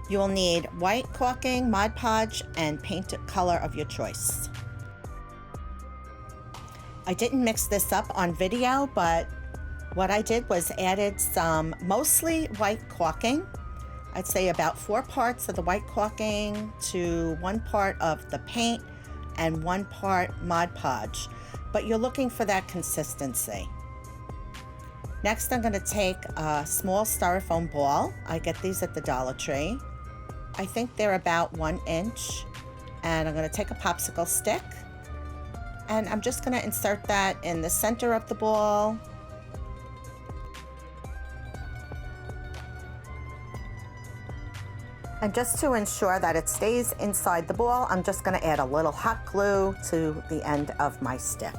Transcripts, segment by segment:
You will need white caulking, Mod Podge, and paint color of your choice. I didn't mix this up on video, but what I did was added some mostly white caulking. I'd say about 4 parts of the white caulking to 1 part of the paint and 1 part Mod Podge, but you're looking for that consistency. Next, I'm going to take a small styrofoam ball. I get these at the Dollar Tree. I think they're about 1 inch. And I'm going to take a popsicle stick. And I'm just going to insert that in the center of the ball. And just to ensure that it stays inside the ball, I'm just going to add a little hot glue to the end of my stick.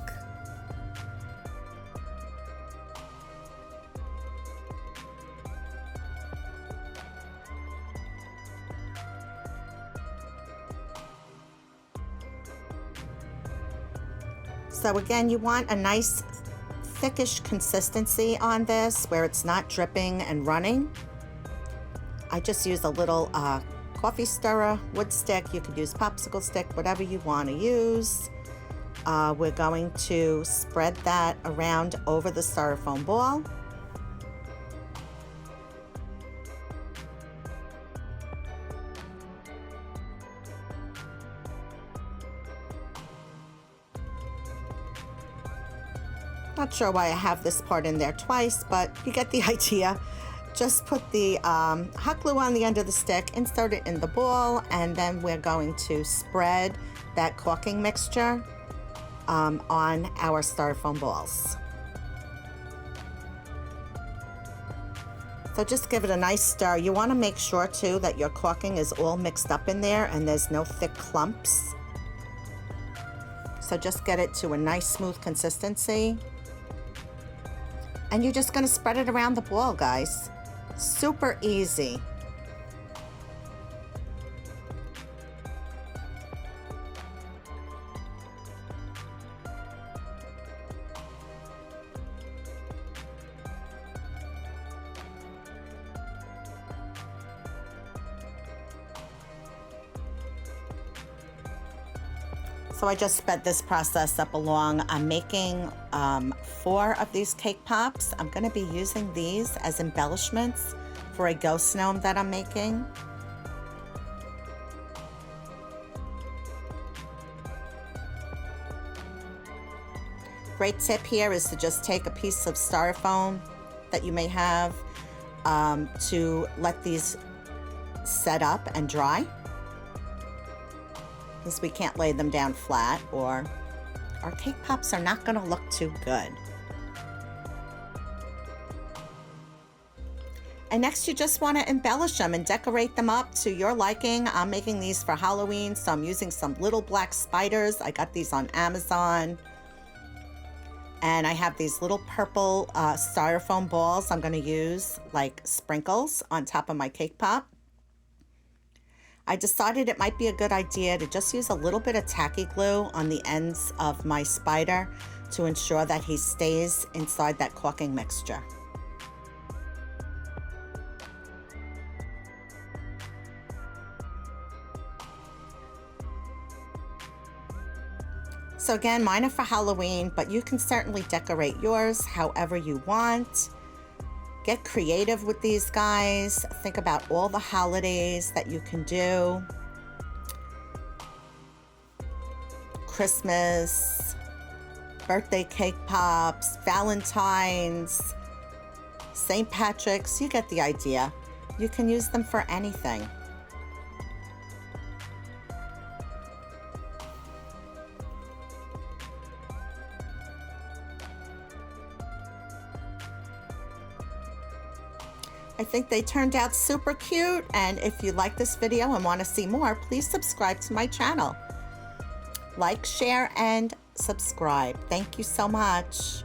So again, you want a nice thickish consistency on this where it's not dripping and running. I just use a little coffee stirrer, wood stick. You could use popsicle stick, whatever you want to use. We're going to spread that around over the styrofoam ball. Not sure why I have this part in there twice, but you get the idea. Just put the hot glue on the end of the stick, insert it in the ball, and then we're going to spread that caulking mixture on our styrofoam balls. So just give it a nice stir. You want to make sure too that your caulking is all mixed up in there and there's no thick clumps. So just get it to a nice smooth consistency. And you're just going to spread it around the ball, guys. Super easy. So I just sped this process up along. I'm making 4 of these cake pops. I'm going to be using these as embellishments for a ghost gnome that I'm making. Great tip here is to just take a piece of styrofoam that you may have to let these set up and dry, because we can't lay them down flat or our cake pops are not going to look too good. And next you just want to embellish them and decorate them up to your liking. I'm making these for Halloween, so I'm using some little black spiders. I got these on Amazon. And I have these little purple styrofoam balls I'm going to use like sprinkles on top of my cake pop. I decided it might be a good idea to just use a little bit of tacky glue on the ends of my spider to ensure that he stays inside that caulking mixture. So again, mine are for Halloween, but you can certainly decorate yours however you want. Get creative with these guys. Think about all the holidays that you can do. Christmas, birthday cake pops, Valentine's, St. Patrick's, you get the idea. You can use them for anything. I think they turned out super cute, and if you like this video and want to see more, please subscribe to my channel. Like, share, and subscribe. Thank you so much.